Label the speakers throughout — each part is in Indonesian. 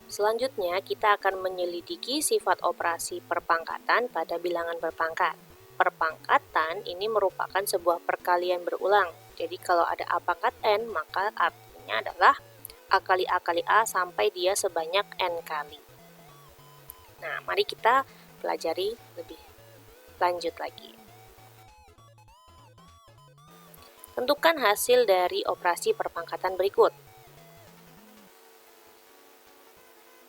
Speaker 1: Selanjutnya, kita akan menyelidiki sifat operasi perpangkatan pada bilangan berpangkat. Perpangkatan ini merupakan sebuah perkalian berulang. Jadi kalau ada A pangkat N, maka artinya adalah A kali A kali A sampai dia sebanyak N kali. Nah, mari kita pelajari lebih lanjut lagi. Tentukan hasil dari operasi perpangkatan berikut.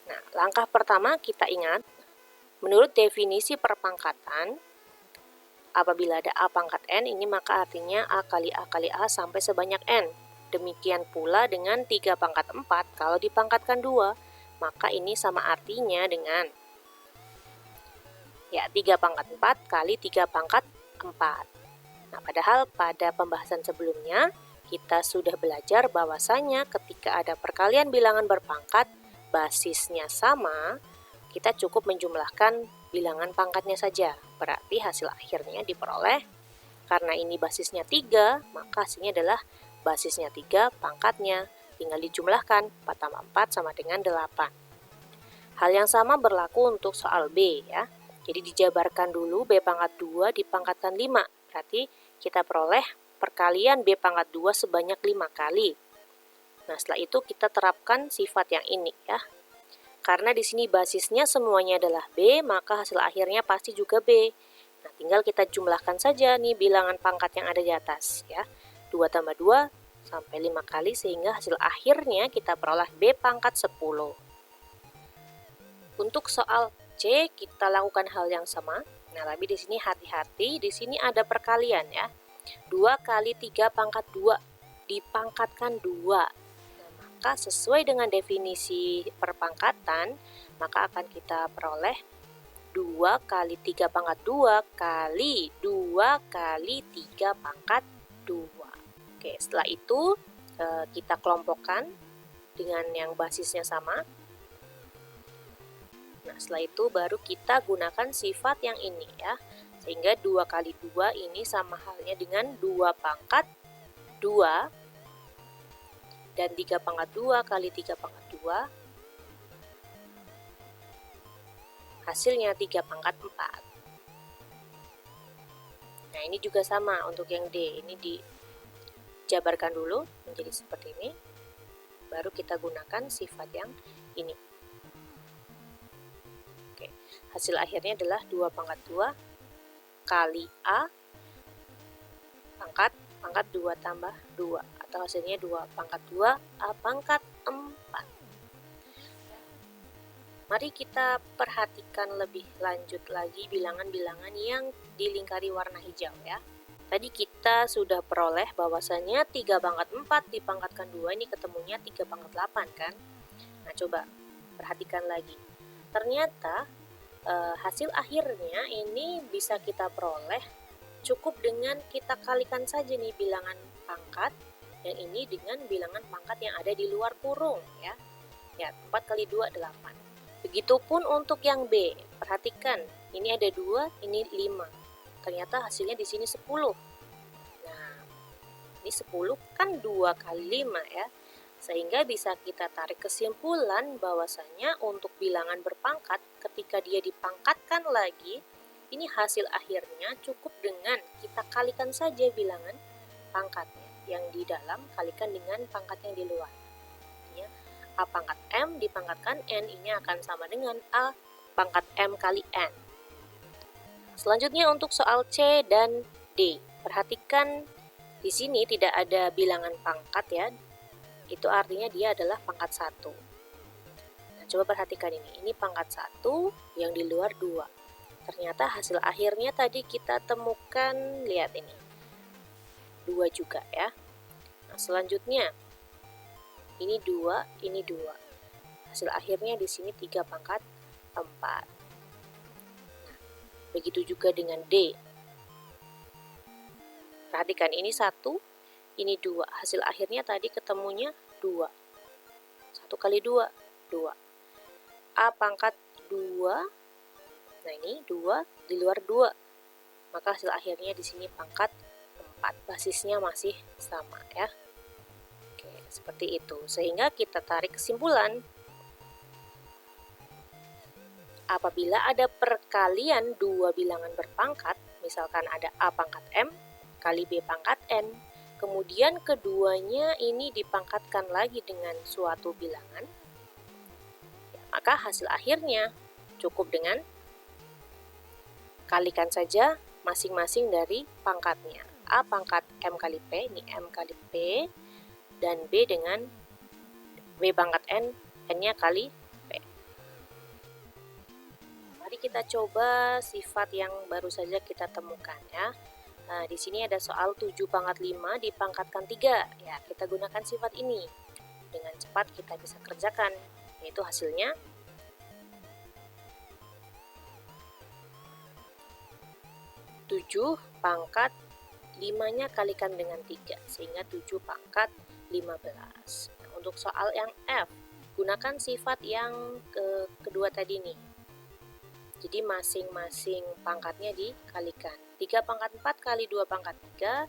Speaker 1: Nah, langkah pertama kita ingat, menurut definisi perpangkatan, apabila ada A pangkat N ini maka artinya A kali A kali A sampai sebanyak N. Demikian pula dengan 3 pangkat 4, kalau dipangkatkan 2, maka ini sama artinya dengan 3 pangkat 4 kali 3 pangkat 4. Nah, padahal pada pembahasan sebelumnya, kita sudah belajar bahwasanya ketika ada perkalian bilangan berpangkat, basisnya sama, kita cukup menjumlahkan bilangan pangkatnya saja. Berarti hasil akhirnya diperoleh, karena ini basisnya 3, maka hasilnya adalah basisnya 3, pangkatnya tinggal dijumlahkan, 4 tambah 4 sama dengan 8. Hal yang sama berlaku untuk soal B ya. Jadi dijabarkan dulu B pangkat 2 dipangkatkan 5, berarti kita peroleh perkalian B pangkat 2 sebanyak 5 kali. Nah, setelah itu kita terapkan sifat yang ini ya. Karena di sini basisnya semuanya adalah B, maka hasil akhirnya pasti juga B. Nah, tinggal kita jumlahkan saja nih bilangan pangkat yang ada di atas ya. 2 tambah 2 sampai 5 kali sehingga hasil akhirnya kita peroleh B pangkat 10. Untuk soal C kita lakukan hal yang sama. Nah, tapi di sini hati-hati, di sini ada perkalian ya. 2 kali 3 pangkat 2 dipangkatkan 2. Maka sesuai dengan definisi perpangkatan, maka akan kita peroleh 2 kali 3 pangkat 2 kali 2 kali 3 pangkat 2. Oke, setelah itu kita kelompokkan dengan yang basisnya sama. Nah, setelah itu baru kita gunakan sifat yang ini ya. Sehingga 2 kali 2 ini sama halnya dengan 2 pangkat 2. Dan 3 pangkat 2 kali 3 pangkat 2, hasilnya 3 pangkat 4. Nah, ini juga sama untuk yang D, ini dijabarkan dulu menjadi seperti ini, baru kita gunakan sifat yang ini. Oke, hasil akhirnya adalah 2 pangkat 2 kali A pangkat 2 tambah 2. Atau hasilnya 2 pangkat 2 A pangkat 4. Mari kita perhatikan lebih lanjut lagi bilangan-bilangan yang dilingkari warna hijau ya. Tadi kita sudah peroleh bahwasanya 3 pangkat 4 dipangkatkan 2 ini ketemunya 3 pangkat 8 kan. Nah, coba perhatikan lagi. Ternyata hasil akhirnya ini bisa kita peroleh cukup dengan kita kalikan saja nih bilangan pangkat yang ini dengan bilangan pangkat yang ada di luar kurung ya. Ya, 4 kali 2 8. Begitupun untuk yang B. Perhatikan, ini ada 2, ini 5. Ternyata hasilnya di sini 10. Nah, ini 10 kan 2 kali 5 ya. Sehingga bisa kita tarik kesimpulan bahwasanya untuk bilangan berpangkat ketika dia dipangkatkan lagi, ini hasil akhirnya cukup dengan kita kalikan saja bilangan pangkatnya. Yang di dalam kalikan dengan pangkat yang di luar. Ya, A pangkat M dipangkatkan N, ini akan sama dengan A pangkat M kali N. Selanjutnya untuk soal C dan D. Perhatikan di sini tidak ada bilangan pangkat ya. Itu artinya dia adalah pangkat 1. Nah, coba perhatikan ini pangkat 1 yang di luar 2. Ternyata hasil akhirnya tadi kita temukan, lihat ini. 2 juga ya. Nah, selanjutnya ini 2, ini 2. Hasil akhirnya di sini 3 pangkat 4. Nah, begitu juga dengan D. Perhatikan ini 1, ini 2. Hasil akhirnya tadi ketemunya 2. 1 kali 2, 2. A pangkat 2. Nah, ini 2 di luar 2. Maka hasil akhirnya di sini pangkat 4. Basisnya masih sama ya. Oke, seperti itu. Sehingga kita tarik kesimpulan Apabila ada perkalian dua bilangan berpangkat, misalkan ada A pangkat M kali B pangkat N, kemudian keduanya ini dipangkatkan lagi dengan suatu bilangan, ya, maka hasil akhirnya cukup dengan kalikan saja masing-masing dari pangkatnya. A pangkat M kali P, ini M kali P, dan B dengan B pangkat N, N-nya kali P. Mari kita coba sifat yang baru saja kita temukan ya. Nah, di sini ada soal 7 pangkat 5 dipangkatkan 3. Ya, kita gunakan sifat ini. Dengan cepat kita bisa kerjakan, yaitu hasilnya 7 pangkat 5-nya kalikan dengan 3, sehingga 7 pangkat 15. Nah, untuk soal yang F, gunakan sifat yang kedua tadi nih. Jadi masing-masing pangkatnya dikalikan. 3 pangkat 4 kali 2 pangkat 3,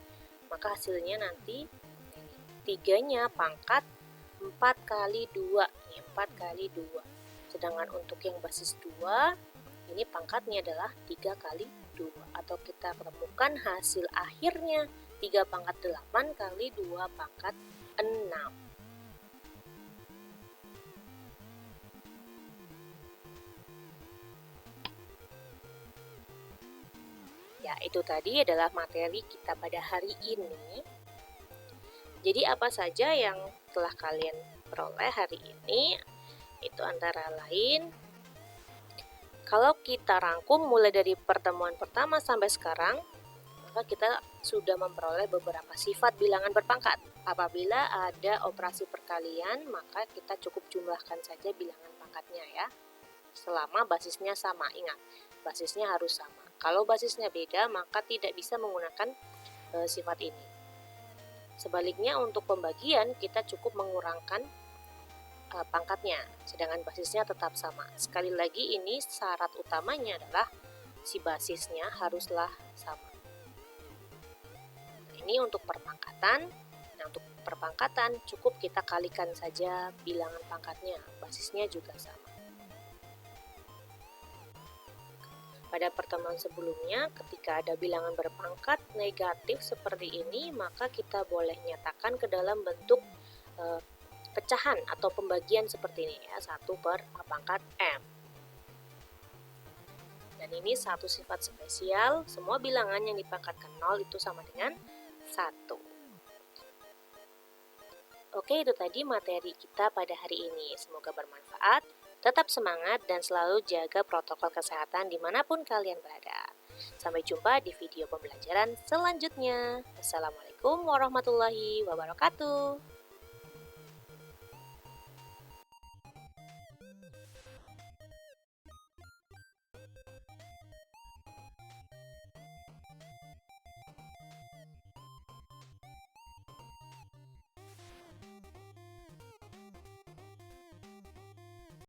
Speaker 1: maka hasilnya nanti 3-nya pangkat 4 kali 2. Ini 4 kali 2. Sedangkan untuk yang basis 2, ini pangkatnya adalah 3 kali 2. Atau kita temukan hasil akhirnya 3 pangkat 8 kali 2 pangkat 6. Ya, itu tadi adalah materi kita pada hari ini. Jadi apa saja yang telah kalian peroleh hari ini? Itu antara lain, kalau kita rangkum mulai dari pertemuan pertama sampai sekarang, maka kita sudah memperoleh beberapa sifat bilangan berpangkat. Apabila ada operasi perkalian, maka kita cukup jumlahkan saja bilangan pangkatnya ya. Selama basisnya sama, ingat, basisnya harus sama. Kalau basisnya beda, maka tidak bisa menggunakan sifat ini. Sebaliknya untuk pembagian, kita cukup mengurangkan pangkatnya, sedangkan basisnya tetap sama. Sekali lagi, ini syarat utamanya adalah si basisnya haruslah sama. Nah, ini untuk perpangkatan. Nah, untuk perpangkatan cukup kita kalikan saja bilangan pangkatnya, basisnya juga sama. Pada pertemuan sebelumnya, ketika ada bilangan berpangkat negatif seperti ini, maka kita boleh nyatakan ke dalam bentuk pecahan atau pembagian seperti ini ya, 1 per A pangkat M. Dan ini satu sifat spesial, semua bilangan yang dipangkatkan 0 itu sama dengan 1. Oke, itu tadi materi kita pada hari ini. Semoga bermanfaat. Tetap semangat dan selalu jaga protokol kesehatan dimanapun kalian berada. Sampai jumpa di video pembelajaran selanjutnya. Wassalamualaikum warahmatullahi wabarakatuh.